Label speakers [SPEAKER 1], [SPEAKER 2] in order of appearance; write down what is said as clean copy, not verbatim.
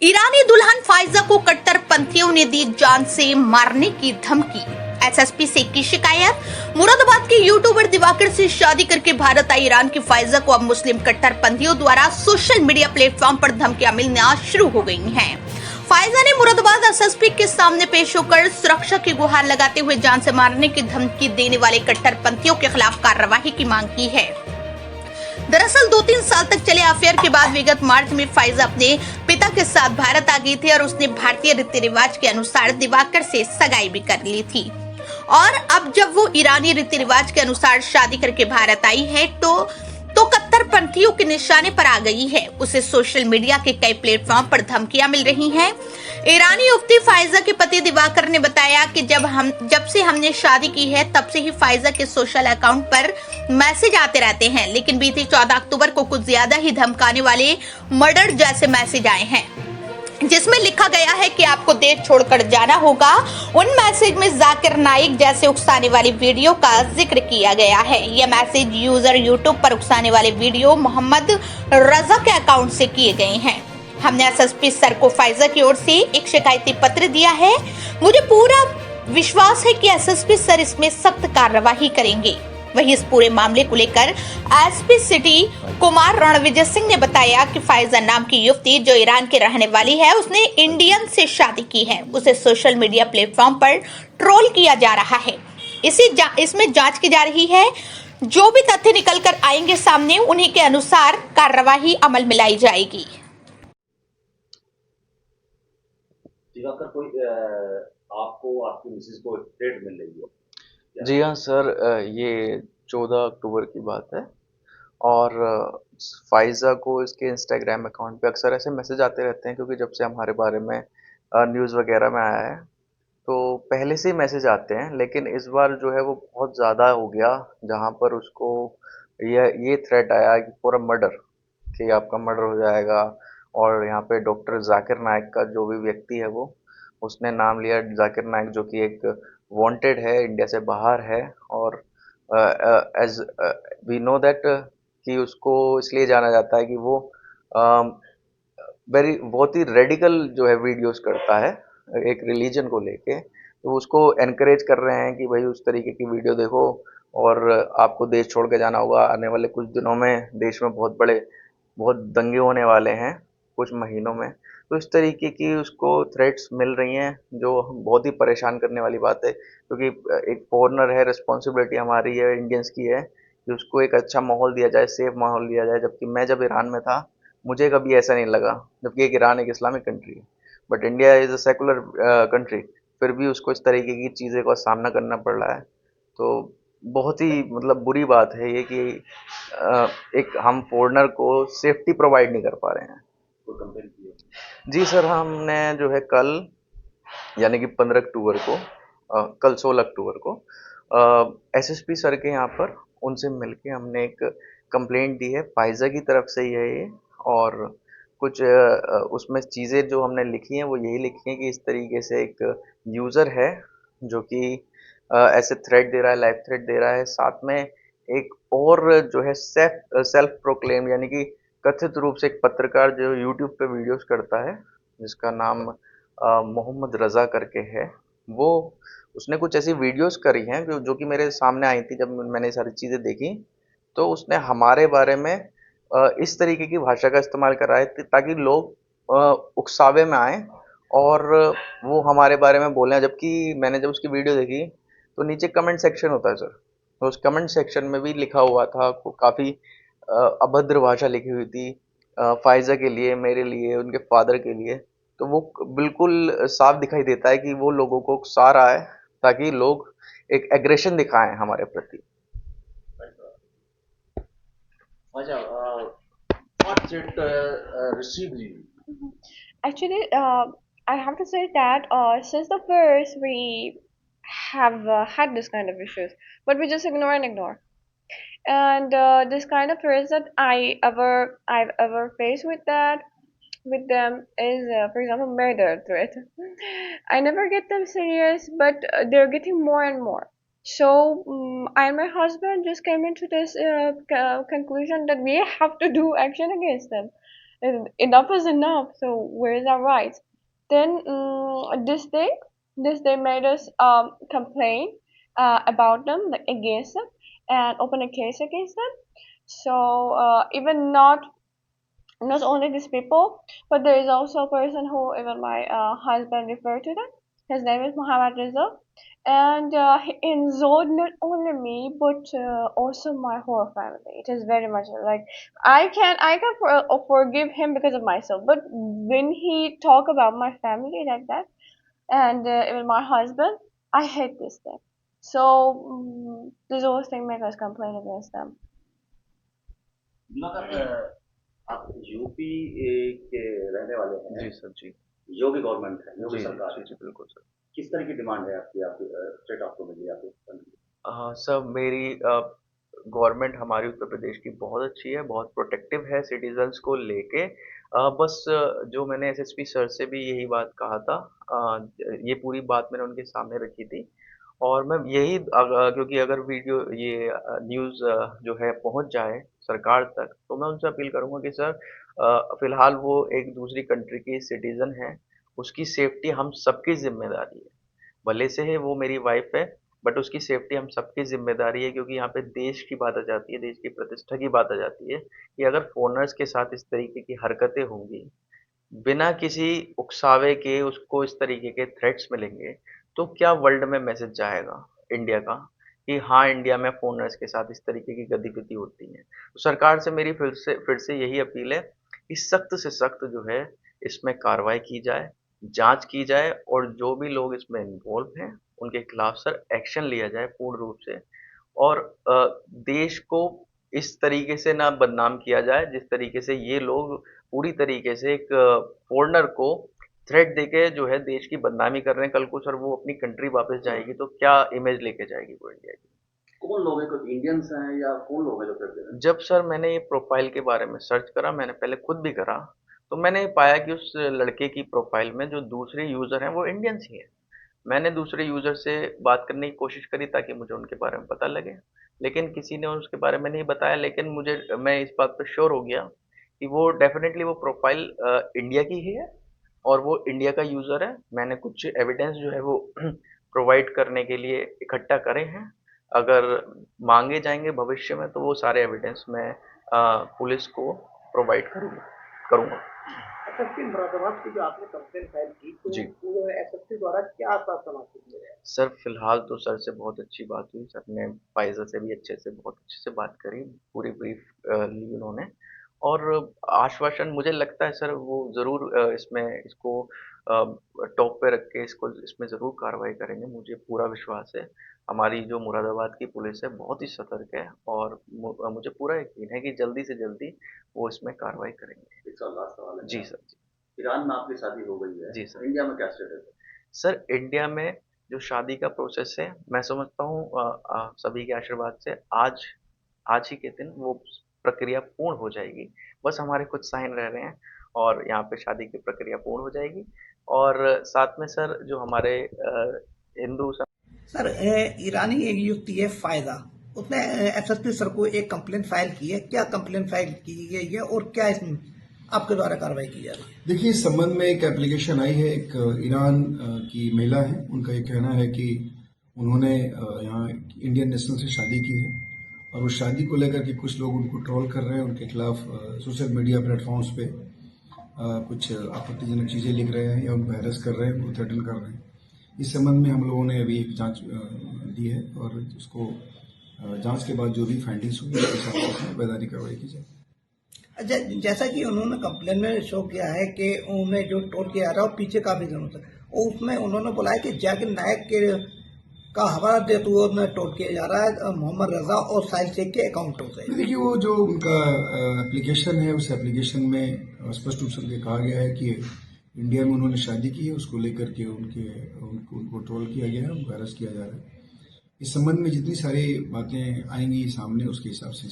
[SPEAKER 1] ईरानी दुल्हन फाइजा को कट्टरपंथियों ने दी जान से मारने की धमकी। एसएसपी से की शिकायत। मुरादाबाद के यूट्यूबर दिवाकर से शादी करके भारत आई ईरान की फाइजा को अब मुस्लिम कट्टरपंथियों द्वारा सोशल मीडिया प्लेटफॉर्म पर धमकियां मिलना शुरू हो गई हैं। फाइजा ने मुरादाबाद एसएसपी के सामने पेश होकर सुरक्षा की गुहार लगाते हुए जान से मारने की धमकी देने वाले कट्टरपंथियों के खिलाफ कार्रवाई की मांग की है। दरअसल 2-3 साल तक चले अफेयर के बाद विगत मार्च में फाइजा अपने पिता के साथ भारत आ गई थी और उसने भारतीय रीति रिवाज के अनुसार दिवाकर से सगाई भी कर ली थी। और अब जब वो ईरानी रीति रिवाज के अनुसार शादी करके भारत आई है तो कट्टरपंथियों के निशाने पर आ गई है। उसे सोशल मीडिया के कई प्लेटफॉर्म पर धमकियां मिल रही हैं। ईरानी युवती फाइजा के पति दिवाकर ने बताया कि जब से हमने शादी की है तब से ही फाइजा के सोशल अकाउंट पर मैसेज आते रहते हैं, लेकिन बीती 14 अक्टूबर को कुछ ज्यादा ही धमकाने वाले मर्डर जैसे मैसेज आए हैं जिसमें लिखा गया है कि आपको देश छोड़कर जाना होगा। उन मैसेज में जाकिर नाइक जैसे उकसाने वाली वीडियो का जिक्र किया गया है। यह मैसेज यूजर यूट्यूब पर उकसाने वाले वीडियो मोहम्मद रजा के अकाउंट से किए गए हैं। हमने एसएसपी सर को फाइजा की ओर से एक शिकायती पत्र दिया है। मुझे पूरा विश्वास है कि एसएसपी सर इसमें सख्त कार्रवाई करेंगे। वहीं इस पूरे मामले को लेकर एसपी सिटी कुमार रणविजय सिंह ने बताया कि फाइजा नाम की युवती जो ईरान की रहने वाली है, उसने इंडियन से शादी की है। उसे सोशल मीडिया प्लेटफॉर्म पर ट्रोल किया जा रहा है। इसमें जांच की जा रही है। जो भी तथ्य निकल कर आएंगे सामने, उन्हीं के अनुसार कार्रवाई अमल में लाई जाएगी।
[SPEAKER 2] दिवाकर, कोई आपको आपकी मिसेज को थ्रेट मिल रही है?
[SPEAKER 3] जी हाँ सर, ये 14 अक्टूबर की बात है और फाइज़ा को इसके इंस्टाग्राम अकाउंट पे अक्सर ऐसे मैसेज आते रहते हैं, क्योंकि जब से हमारे बारे में न्यूज़ वगैरह में आया है तो पहले से ही मैसेज आते हैं, लेकिन इस बार जो है वो बहुत ज़्यादा हो गया, जहाँ पर उसको ये थ्रेट आया कि पूरा मर्डर, कि आपका मर्डर हो जाएगा। और यहाँ पे डॉक्टर जाकिर नाइक का जो भी व्यक्ति है वो उसने नाम लिया, जाकिर नाइक, जो कि एक वांटेड है, इंडिया से बाहर है। और एज वी नो दैट कि उसको इसलिए जाना जाता है कि वो बहुत ही रेडिकल जो है वीडियोस करता है एक रिलीजन को लेके। तो उसको एनकरेज कर रहे हैं कि भाई उस तरीके की वीडियो देखो और आपको देश छोड़ के जाना होगा। आने वाले कुछ दिनों में देश में बहुत दंगे होने वाले हैं, कुछ महीनों में। तो इस तरीके की उसको थ्रेट्स मिल रही हैं, जो बहुत ही परेशान करने वाली बात है, क्योंकि एक फॉरेनर है, रिस्पॉन्सिबिलिटी हमारी है, इंडियंस की है कि उसको एक अच्छा माहौल दिया जाए, सेफ माहौल दिया जाए। जबकि मैं जब ईरान में था मुझे कभी ऐसा नहीं लगा, जबकि एक ईरान एक इस्लामिक कंट्री है, but India is a secular country, फिर भी उसको इस तरीके की चीज़ें का सामना करना पड़ रहा है। तो बहुत ही मतलब बुरी बात है ये कि एक हम फॉरेनर को सेफ्टी प्रोवाइड नहीं कर पा रहे हैं।
[SPEAKER 2] कोई कंप्लेंट की है?
[SPEAKER 3] जी सर, हमने जो है कल यानी कि 15 अक्टूबर को कल 16 अक्टूबर को एसएसपी सर के यहाँ पर उनसे मिलके हमने एक कंप्लेंट दी है। फाइजा की तरफ से ही है ये। और कुछ उसमें चीज़ें जो हमने लिखी हैं वो यही लिखी हैं कि इस तरीके से एक यूज़र है जो कि ऐसे थ्रेट दे रहा है, लाइव थ्रेट दे रहा है। साथ में एक और जो है सेल्फ प्रोक्लेम यानी कि कथित रूप से एक पत्रकार जो यूट्यूब पे वीडियोस करता है, जिसका नाम मोहम्मद रज़ा करके है। वो उसने कुछ ऐसी वीडियोस करी हैं जो कि मेरे सामने आई थी। जब मैंने सारी चीज़ें देखी तो उसने हमारे बारे में इस तरीके की भाषा का इस्तेमाल करा है ताकि लोग उकसावे में आए और वो हमारे बारे में बोलें। जबकि मैंने जब उसकी वीडियो देखी तो नीचे कमेंट सेक्शन होता है सर, तो उस कमेंट सेक्शन में भी लिखा हुआ था, काफ़ी अभद्र भाषा लिखी हुई थी फाइजा के लिए, मेरे लिए, उनके फादर के लिए। तो वो बिल्कुल साफ दिखाई देता है कि वो लोगों को उकसा रहा है ताकि लोग एक एग्रेशन दिखाएं हमारे प्रति।
[SPEAKER 2] अच्छा, what threat received you?
[SPEAKER 4] Actually, I have to say that since the first we have had this kind of issues, but we just ignore and ignore. And this kind of threats that I've ever faced with them is, for example, murder threat. I never get them serious, but they're getting more and more. So I and my husband just came into this conclusion that we have to do action against them. enough is enough. So where is our rights? Then this day made us complain about them, like against them, and open a case against them. So even not only these people, but there is also a person who even my husband referred to them. His name is Muhammad Reza, and he insulted not only me but also my whole family. It is very much like I can forgive him because of myself, but when he talk about my family like that, and even my husband, I hate this thing. So this whole thing make us complain against them.
[SPEAKER 2] Diwakar आप UP के रहने वाले हैं।
[SPEAKER 3] जी sir जी।
[SPEAKER 2] योगी government है, योगी
[SPEAKER 3] जी
[SPEAKER 2] सरकार
[SPEAKER 3] जी
[SPEAKER 2] है।
[SPEAKER 3] जी बिल्कुल sir.
[SPEAKER 2] किस तरह की डिमांड है आपकी आपकी स्टेट आपको मिली आपके
[SPEAKER 3] सर मेरी गवर्नमेंट हमारी उत्तर प्रदेश की बहुत अच्छी है, बहुत प्रोटेक्टिव है सिटीजन्स को लेके। बस जो मैंने एसएसपी सर से भी यही बात कहा था, ये पूरी बात मैंने उनके सामने रखी थी। और मैं यही क्योंकि अगर वीडियो ये न्यूज़ जो है पहुंच जाए सरकार तक, तो मैं उनसे अपील करूंगा कि सर फिलहाल वो एक दूसरी कंट्री की सिटीजन है, उसकी सेफ्टी हम सबकी जिम्मेदारी है। भले से है वो मेरी वाइफ है, बट उसकी सेफ्टी हम सबकी जिम्मेदारी है, क्योंकि यहाँ पे देश की बात आ जाती है, देश की प्रतिष्ठा की बात आ जाती है कि अगर फॉरेनर्स के साथ इस तरीके की हरकतें होंगी, बिना किसी उकसावे के उसको इस तरीके के थ्रेट्स मिलेंगे, तो क्या वर्ल्ड में मैसेज जाएगा इंडिया का कि हाँ इंडिया में फॉरेनर्स के साथ इस तरीके की गतिविधि होती है। तो सरकार से मेरी फिर से यही अपील है कि सख्त से सख्त जो है इसमें कार्रवाई की जाए, जांच की जाए, और जो भी लोग इसमें इन्वॉल्व हैं उनके खिलाफ सर एक्शन लिया जाए पूर्ण रूप से। और देश को इस तरीके से ना बदनाम किया जाए जिस तरीके से ये लोग पूरी तरीके से एक फॉरेनर को थ्रेट देके जो है देश की बदनामी कर रहे हैं। कल को सर वो अपनी कंट्री वापस जाएगी तो क्या इमेज लेके जाएगी वो इंडिया की।
[SPEAKER 2] कौन लोग हैं, कुछ इंडियंस हैं या कौन लोग हैं जो करते हैं?
[SPEAKER 3] जब सर मैंने ये प्रोफाइल के बारे में सर्च करा, मैंने पहले खुद भी करा, तो मैंने पाया कि उस लड़के की प्रोफाइल में जो दूसरे यूजर हैं वो इंडियंस ही हैं। मैंने दूसरे यूजर से बात करने की कोशिश करी ताकि मुझे उनके बारे में पता लगे, लेकिन किसी ने उसके बारे में नहीं बताया। लेकिन मैं इस बात पर श्योर हो गया कि वो डेफिनेटली वो प्रोफाइल इंडिया की ही है और वो इंडिया का यूजर है। मैंने कुछ एविडेंस जो है वो प्रोवाइड करने के लिए इकट्ठा करे हैं। अगर मांगे जाएंगे भविष्य में तो वो सारे एविडेंस मैं पुलिस को प्रोवाइड करूँगा।
[SPEAKER 5] एसएसपी मुरादाबाद की जो आपने कंप्लेंट फाइल की, तो
[SPEAKER 3] जी।
[SPEAKER 5] वो एसएसपी द्वारा क्या आश्वासन आपको मिल रहा है?
[SPEAKER 3] सर फिलहाल तो सर से बहुत अच्छी बात हुई। सर ने फाइजर से भी बहुत अच्छे से बात करी, पूरी ब्रीफ ली उन्होंने, और आश्वासन मुझे लगता है सर वो ज़रूर इसको टॉप पे रख के इसमें ज़रूर कार्रवाई करेंगे। मुझे पूरा विश्वास है। हमारी जो मुरादाबाद की पुलिस है बहुत ही सतर्क है, और मुझे पूरा यकीन है कि जल्दी से जल्दी वो इसमें कार्रवाई करेंगे।
[SPEAKER 2] एक लास्ट सवाल है।
[SPEAKER 3] जी सर जी।
[SPEAKER 2] ईरान में आपकी शादी हो गई है।
[SPEAKER 3] जी सर।
[SPEAKER 2] इंडिया में क्या स्टेटस है?
[SPEAKER 3] सर इंडिया में जो शादी का प्रोसेस है, मैं समझता हूँ सभी के आशीर्वाद से आज ही के दिन वो प्रक्रिया पूर्ण हो जाएगी। बस हमारे कुछ साइन रह रहे हैं और यहाँ पे शादी की प्रक्रिया पूर्ण हो जाएगी। और साथ में सर जो हमारे हिंदू
[SPEAKER 5] सर ईरानी एक युक्ति है फायदा, उसने एसएसपी सर को एक कंप्लेंट फाइल की है। क्या कंप्लेंट फाइल की गई है और क्या इसमें आपके द्वारा कार्रवाई की जा रही है?
[SPEAKER 6] देखिए, इस संबंध में एक एप्लीकेशन आई है। एक ईरान की महिला है, उनका ये कहना है कि उन्होंने यहाँ इंडियन नेशनल से शादी की है और उस शादी को लेकर के कुछ लोग उनको ट्रोल कर रहे हैं, उनके खिलाफ सोशल मीडिया प्लेटफॉर्म्स पे कुछ आपत्तिजनक चीज़ें लिख रहे हैं या उनको हैरेस कर रहे हैं, उनको थ्रेटन कर रहे हैं। इस संबंध में हम लोगों ने अभी एक जांच दी है और उसको जांच के बाद जो भी फाइंडिंग्स होंगी उसके हिसाब से वैधानिक कार्रवाई की जाएगी।
[SPEAKER 5] अच्छा, जैसा कि उन्होंने कंप्लेन में शो किया है कि उन्हें जो टोल किया जा रहा है और पीछे काफी दिनों तक, और उसमें उन्होंने बोला है कि जाकिर नायक के का हवाला देते हुए उन्हें टोल किया जा रहा है मोहम्मद रजा और साहिल शेख के अकाउंटों से।
[SPEAKER 6] देखिए, वो जो उनका एप्लीकेशन है उस एप्लीकेशन में स्पष्ट रूप से कहा गया है कि इंडिया में उन्होंने शादी की है, उसको लेकर के उनको ट्रोल किया गया है, उनको अरेस्ट किया जा रहा है। इस संबंध में जितनी सारी बातें आएंगी सामने उसके हिसाब से